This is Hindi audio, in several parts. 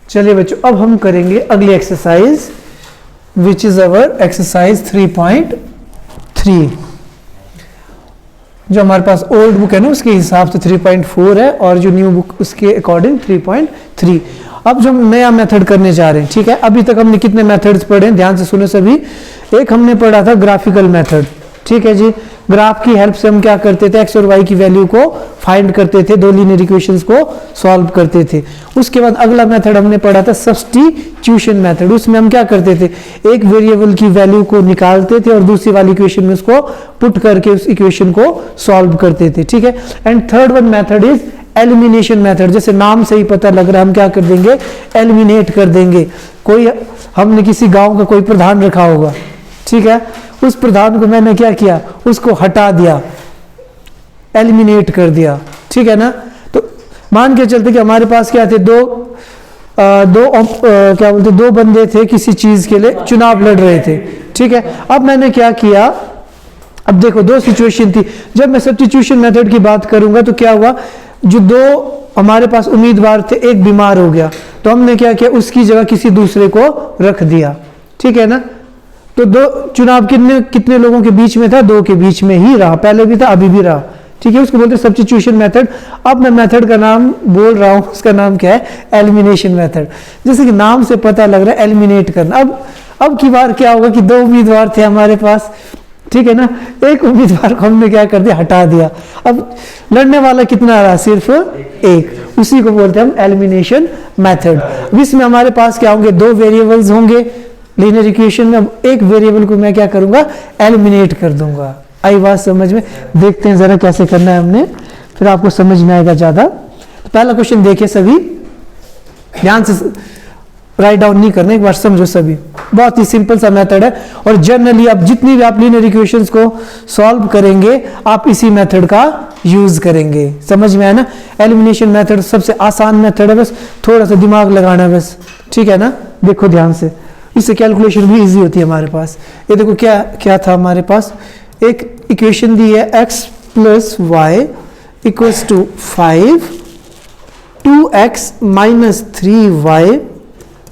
चलिए बच्चों, अब हम करेंगे अगली exercise which is our exercise 3.3। जो हमारे पास ओल्ड बुक है ना उसके हिसाब से 3.4 है और जो न्यू बुक उसके अकॉर्डिंग 3.3। अब जो नया मेथड करने जा रहे हैं, ठीक है। अभी तक हमने कितने मेथड्स पढ़े हैं, ध्यान से सुनो सभी। एक हमने पढ़ा था ग्राफिकल मेथड, ठीक है जी। ग्राफ की हेल्प से हम क्या करते थे, एक्स और वाई की वैल्यू को फाइंड करते थे, दो लीनियर इक्वेशंस को सॉल्व करते थे। उसके बाद अगला मेथड हमने पढ़ा था सब्स्टिट्यूशन मेथड। उसमें हम क्या करते थे, एक वेरिएबल की वैल्यू को निकालते थे और दूसरी वाली इक्वेशन में उसको पुट करके उस इक्वेशन को सॉल्व करते थे, ठीक है। And third one method is elimination method. जैसे नाम से ही पता लग रहा है, हम क्या कर देंगे, एलिमिनेट कर देंगे। कोई हमने किसी गांव का कोई प्रधान रखा होगा, ठीक है, उस प्रधान को मैंने क्या किया, उसको हटा दिया, एलिमिनेट कर दिया, ठीक है ना। तो मान के चलते कि हमारे पास क्या थे, दो बंदे थे, किसी चीज के लिए चुनाव लड़ रहे थे, ठीक है। अब मैंने क्या किया, अब देखो दो सिचुएशन थी। जब मैं सब्स्टिट्यूशन मेथड की बात करूंगा तो क्या हुआ, जो दो हमारे पास उम्मीदवार थे, एक बीमार हो गया तो हमने क्या किया, उसकी जगह किसी दूसरे को रख दिया, ठीक है ना। तो दो चुनाव कितने लोगों के बीच में था, दो के बीच में ही रहा, पहले भी था अभी भी रहा, ठीक है। उसको बोलते हैं सब्स्टिट्यूशन मेथड। अब मैं मेथड का नाम बोल रहा हूं, उसका नाम क्या है, एलिमिनेशन मेथड। जैसे कि नाम से पता लग रहा है एलिमिनेट करना। अब की बार क्या होगा कि दो उम्मीदवार थे हमारे पास, ठीक है ना। एक उम्मीदवार को हमने क्या कर दिया, हटा दिया। अब लड़ने वाला कितना रहा, सिर्फ एक, उसी को बोलते हैं हम एलिमिनेशन मेथड। इसमें हमारे पास क्या होंगे, दो वेरिएबल्स होंगे लीनियर इक्वेशन में। अब एक वेरिएबल को मैं क्या करूंगा, एलिमिनेट कर दूंगा। आई बात समझ में? देखते हैं जरा कैसे करना है हमने, फिर आपको समझ में आएगा ज्यादा। तो पहला क्वेश्चन देखिए सभी, ध्यान से राइट डाउन नहीं करना, एक बार समझो सभी। बहुत ही सिंपल सा मेथड है और जनरली अब जितनी भी आप लीनियर इक्वेशंस को सॉल्व करेंगे आप इसी मेथड का यूज करेंगे। समझ में आया ना। एलिमिनेशन मेथड सबसे आसान मेथड है, बस थोड़ा सा दिमाग लगाना है बस, ठीक है ना। देखो ध्यान से, इससे कैलकुलेशन भी इजी होती है हमारे पास। ये देखो क्या क्या था हमारे पास, एक इक्वेशन दी है x plus y equals to 5, 2x minus 3y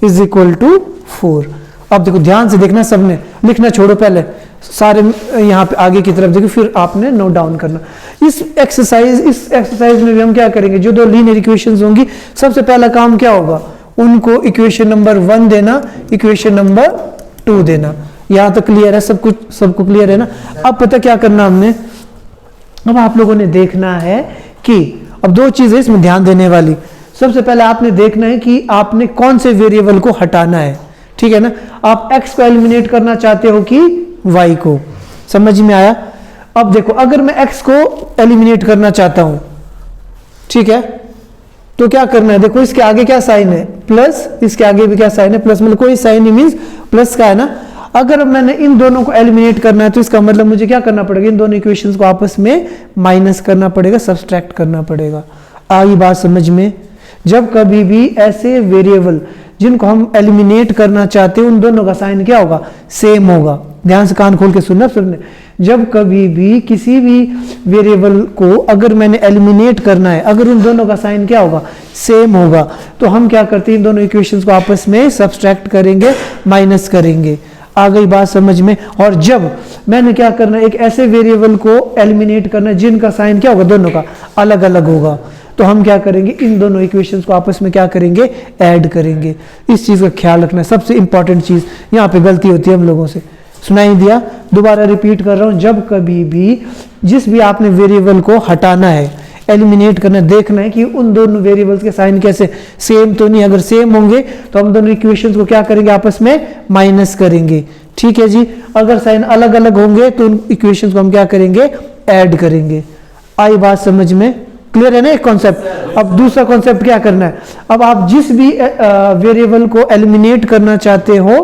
is equal to 4। अब देखो ध्यान से देखना, सबने लिखना छोड़ो, पहले सारे यहाँ पे आगे की तरफ देखो, फिर आपने नोट डाउन करना। इस एक्सरसाइज में भी हम क्या करेंगे, जो दो लीनियर इक्वेशंस होंगी, सबसे पहला काम क्या होगा, उनको इक्वेशन नंबर 1 देना, इक्वेशन नंबर 2 देना। यहां तक क्लियर है, सब कुछ सबको क्लियर है ना। अब पता क्या करना हमने, अब आप लोगों ने देखना है कि अब दो चीजें इसमें ध्यान देने वाली। सबसे पहले आपने देखना है कि आपने कौन से वेरिएबल को हटाना है, ठीक है ना। आप x को एलिमिनेट करना चाहते हो कि y को, समझ में आया। अब देखो अगर मैं x को एलिमिनेट करना चाहता हूं, ठीक है, तो क्या करना है, देखो इसके आगे क्या साइन है, प्लस, इसके आगे भी क्या साइन है, प्लस, मतलब कोई साइन नहीं मींस प्लस का है ना। अगर मैंने इन दोनों को एलिमिनेट करना है तो इसका मतलब मुझे क्या करना पड़ेगा, इन दोनों इक्वेशंस को आपस में माइनस करना पड़ेगा, सब्सट्रैक्ट करना पड़ेगा। आई बात समझ में। जब कभी भी ऐसे वेरिएबल जिनको हम एलिमिनेट करना चाहते हैं उन दोनों का साइन क्या होगा, सेम होगा। ध्यान से कान खोल के सुनना सुनने। जब कभी भी किसी भी वेरिएबल को अगर मैंने एलिमिनेट करना है, अगर उन दोनों का साइन क्या होगा, सेम होगा, तो हम क्या करते हैं, इन दोनों इक्वेशंस को आपस में सब्सट्रैक्ट करेंगे, माइनस करेंगे। आ गई बात समझ में। और जब मैंने क्या करना है, एक ऐसे वेरिएबल को एलिमिनेट करना है जिनका साइन क्या होगा, दोनों का अलग अलग होगा, तो हम क्या करेंगे, इन दोनों इक्वेशंस को आपस में क्या करेंगे, ऐड करेंगे। इस चीज का ख्याल रखना है, सबसे इंपॉर्टेंट चीज। यहाँ पे गलती होती है हम लोगों से, सुनाई दिया, दोबारा रिपीट कर रहा हूं। जब कभी भी जिस भी आपने वेरिएबल को हटाना है, एलिमिनेट करना, देखना है कि उन दोनों वेरिएबल्स के साइन कैसे, सेम तो नहीं। अगर सेम होंगे तो हम दोनों इक्वेशंस को क्या करेंगे, आपस में माइनस करेंगे, ठीक है जी। अगर साइन अलग अलग होंगे तो उन इक्वेशंस को हम क्या करेंगे, ऐड करेंगे। आई बात समझ में, क्लियर है ना एक कॉन्सेप्ट। अब दूसरा कॉन्सेप्ट क्या करना है, अब आप जिस भी वेरिएबल को एलिमिनेट करना चाहते हो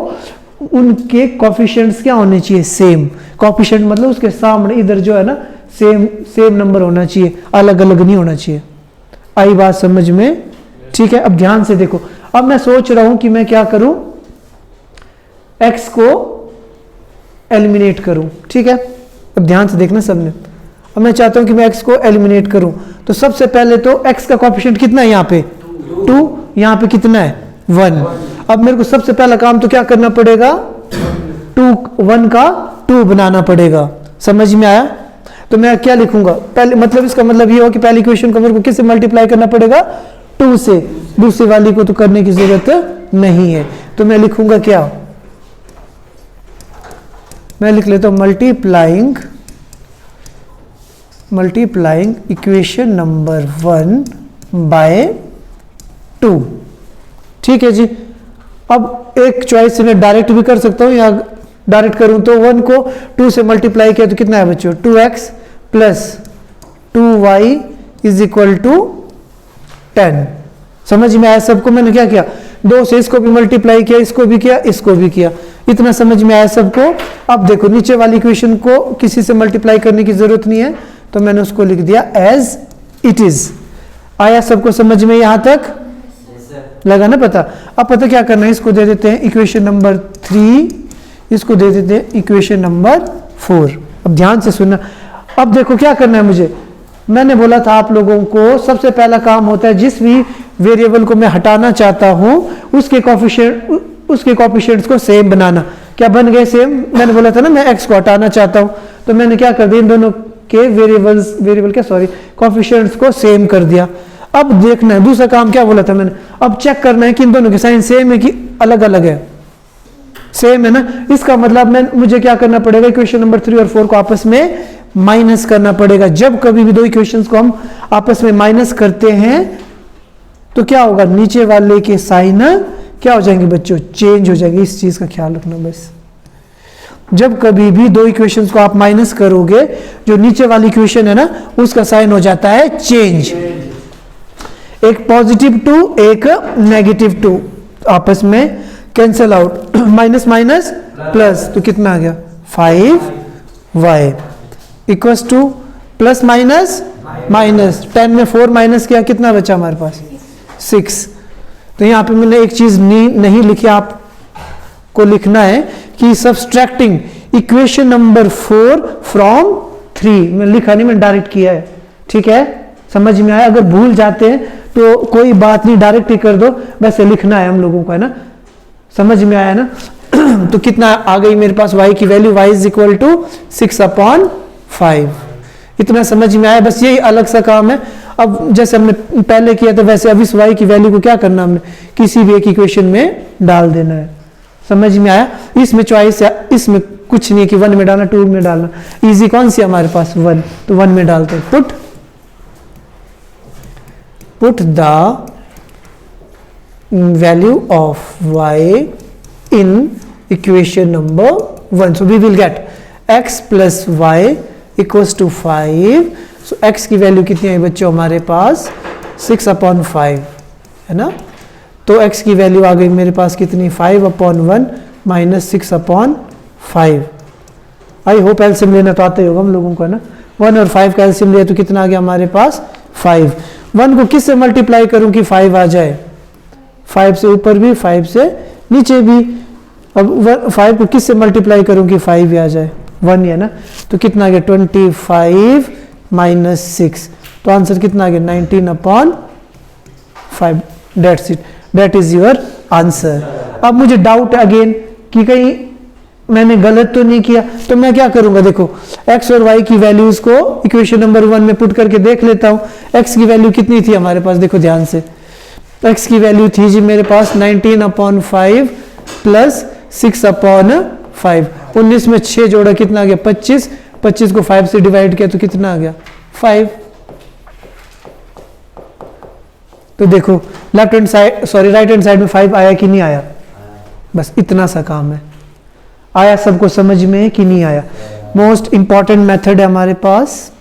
उनके कोफिशिएंट्स क्या होने चाहिए, सेम। कोफिशिएंट मतलब उसके सामने इधर जो है ना, सेम नंबर होना चाहिए, अलग अलग नहीं होना चाहिए। आई बात समझ में, ठीक है। अब ध्यान से देखो, अब मैं सोच रहा हूं कि मैं क्या करूं, x को एलिमिनेट करूं, ठीक है। अब ध्यान से देखना सबने। अब मैं चाहता हूं कि मैं x को एलिमिनेट करूं, तो सबसे पहले तो x का कोफिशिएंट कितना है, यहाँ पे 2, यहाँ पे कितना है 1। अब मेरे को सबसे पहला काम तो क्या करना पड़ेगा, 1 का 2 बनाना पड़ेगा। समझ में आया? तो मैं क्या लिखूंगा पहले, मतलब इसका मतलब ये हो कि पहली इक्वेशन को मेरे को किससे मल्टीप्लाई करना पड़ेगा, 2 से। दूसरी वाली को तो करने की जरूरत नहीं है। तो मैं लिखूंगा क्या, मैं लिख लेता हूं मल्टीप्लाइंग इक्वेशन नंबर 1 बाय 2। ठीक है जी। अब एक चॉइस से मैं डायरेक्ट भी कर सकता हूं, या डायरेक्ट करूं तो 1 को 2 से मल्टीप्लाई किया तो कितना है बच्चों, 2x plus 2y is equal to 10। समझ में आया सबको? मैंने क्या किया, 2 से इसको भी मल्टीप्लाई किया, इसको भी किया, इसको भी किया। इतना समझ में आया सबको? अब देखो नीचे वाली इक्वेशन को किसी से मल्टीप्लाई करने की जरूरत नहीं है, तो मैंने उसको लिख दिया एज इट इज। आया सबको समझ में यहां तक? लगा ना पता? अब पता क्या करना है, इसको दे देते हैं इक्वेशन नंबर 3, इसको दे देते हैं इक्वेशन नंबर 4। अब ध्यान से सुनना। अब देखो क्या करना है मुझे, मैंने बोला था आप लोगों को सबसे पहला काम होता है जिस भी वेरिएबल को मैं हटाना चाहता हूं उसके कोएफिशिएंट्स को सेम बनाना। क्या बन गए सेम? मैंने बोला था ना मैं x को हटाना चाहता हूं, तो मैंने क्या कर दिया, इन दोनों के कोएफिशिएंट्स को सेम कर दिया। अब देखना है दूसरा काम क्या बोला था मैंने, अब चेक करना है कि इन दोनों के साइन सेम है कि अलग अलग है। सेम है ना, इसका मतलब मुझे क्या करना पड़ेगा, इक्वेशन नंबर 3 और 4 को आपस में माइनस करना पड़ेगा। जब कभी भी दो इक्वेशंस को हम आपस में माइनस करते हैं तो क्या होगा, नीचे वाले के साइन क्या हो जाएंगे बच्चों, चेंज हो जाएंगे। इस चीज का ख्याल रखना बस। जब कभी भी दो इक्वेशंस को आप माइनस करोगे, जो नीचे वाली इक्वेशन है ना उसका साइन हो जाता है चेंज। एक पॉजिटिव 2 एक नेगेटिव 2 आपस में cancel out, minus minus plus, तो कितना आ गया 5y equals two plus minus minus, 10 में 4 माइनस किया, कितना बचा हमारे पास 6। तो यहाँ पे मैंने एक चीज नहीं लिखी, आपको लिखना है कि सब्सट्रैक्टिंग इक्वेशन नंबर 4 फ्रॉम 3। मैं लिखा नहीं, मैंने डायरेक्ट किया है। ठीक है, समझ में आया? अगर भूल जाते हैं तो कोई बात नहीं, डायरेक्ट ही कर दो, वैसे लिखना है हम लोगों को, है ना? समझ में आया ना? तो कितना आ गई मेरे पास y की value, y is equal to 6/5। इतना समझ में आया? बस यही अलग सा काम है। अब जैसे हमने पहले किया था वैसे अब इस y की वैल्यू को क्या करना, हमने किसी भी एक इक्वेशन में डाल देना है। समझ में आया? इसमें चॉइस है, इसमें कुछ नहीं कि 1 में डालना 2 में डालना, इजी कौन सी हमारे पास 1, तो 1 में डालते हैं। Put the value of y in equation number 1. So we will get x plus y equals to 5. So x की वैल्यू कितनी है बच्चों हमारे पास 6/5 है ना? तो x की वैल्यू आ गई मेरे पास कितनी, 5/1 माइनस 6/5। आई होप एलसीएम लेना तो आता ही होगा हम लोगों को, है ना? 1 और 5 का एलसीएम लिया तो कितना आ गया हमारे पास 5। 1 को किस से मल्टीप्लाई करूं कि 5 आ जाए, 5 से ऊपर भी 5 से नीचे भी। अब 5 को किस से मल्टीप्लाई करूं कि 5 भी आ जाए, 1 है ना? तो कितना आ गया 25 माइनस 6, तो आंसर कितना आ गया 19/5। That's it, that is your answer. अब मुझे डाउट अगेन कि कहीं मैंने गलत तो नहीं किया, तो मैं क्या करूंगा, देखो x और y की वैल्यूज को इक्वेशन नंबर 1 में पुट करके देख लेता हूं। x की वैल्यू कितनी थी हमारे पास, देखो ध्यान से, x की वैल्यू थी जी मेरे पास 19/5 प्लस 6/5। 19 में 6 जोड़ा कितना आ गया 25, 25 को 5 से डिवाइड किया तो कितना आ गया 5। तो देखो left hand side right hand side में 5 आया कि नहीं आया, बस इतना सा काम है। आया सबको समझ में कि नहीं आया? मोस्ट इंपॉर्टेंट मेथड है हमारे पास।